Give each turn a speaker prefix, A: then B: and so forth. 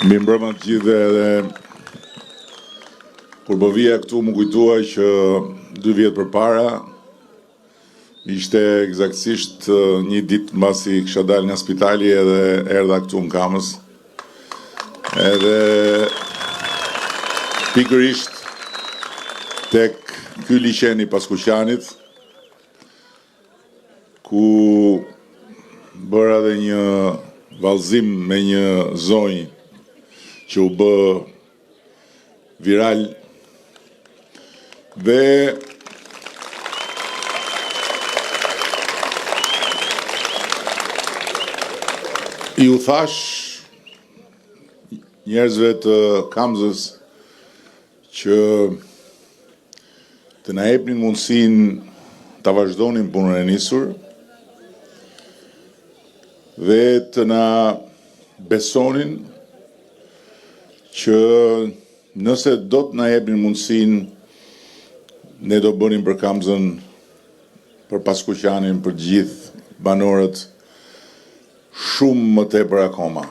A: Mi mbrëma të gjithë edhe kur po vija këtu më kujtua që 2 vjet përpara ishte eksaktësisht një ditë mbasi kisha dalë nga spitali edhe erdha këtu në Kamës. Edhe pikërisht tek ky liçen i Paskuqanit ku bëra edhe një vallëzim me një zonjë që u bë viral dhe i u thash njerëzve të Kamzës që të na jepnin mundësinë ta vazhdonin punën e nisur dhe të na besonin që nëse do të na jepnin mundësinë, ne do bënim për Kamzën, për Paskuqanin, për gjithë banorët, shumë më tepër akoma.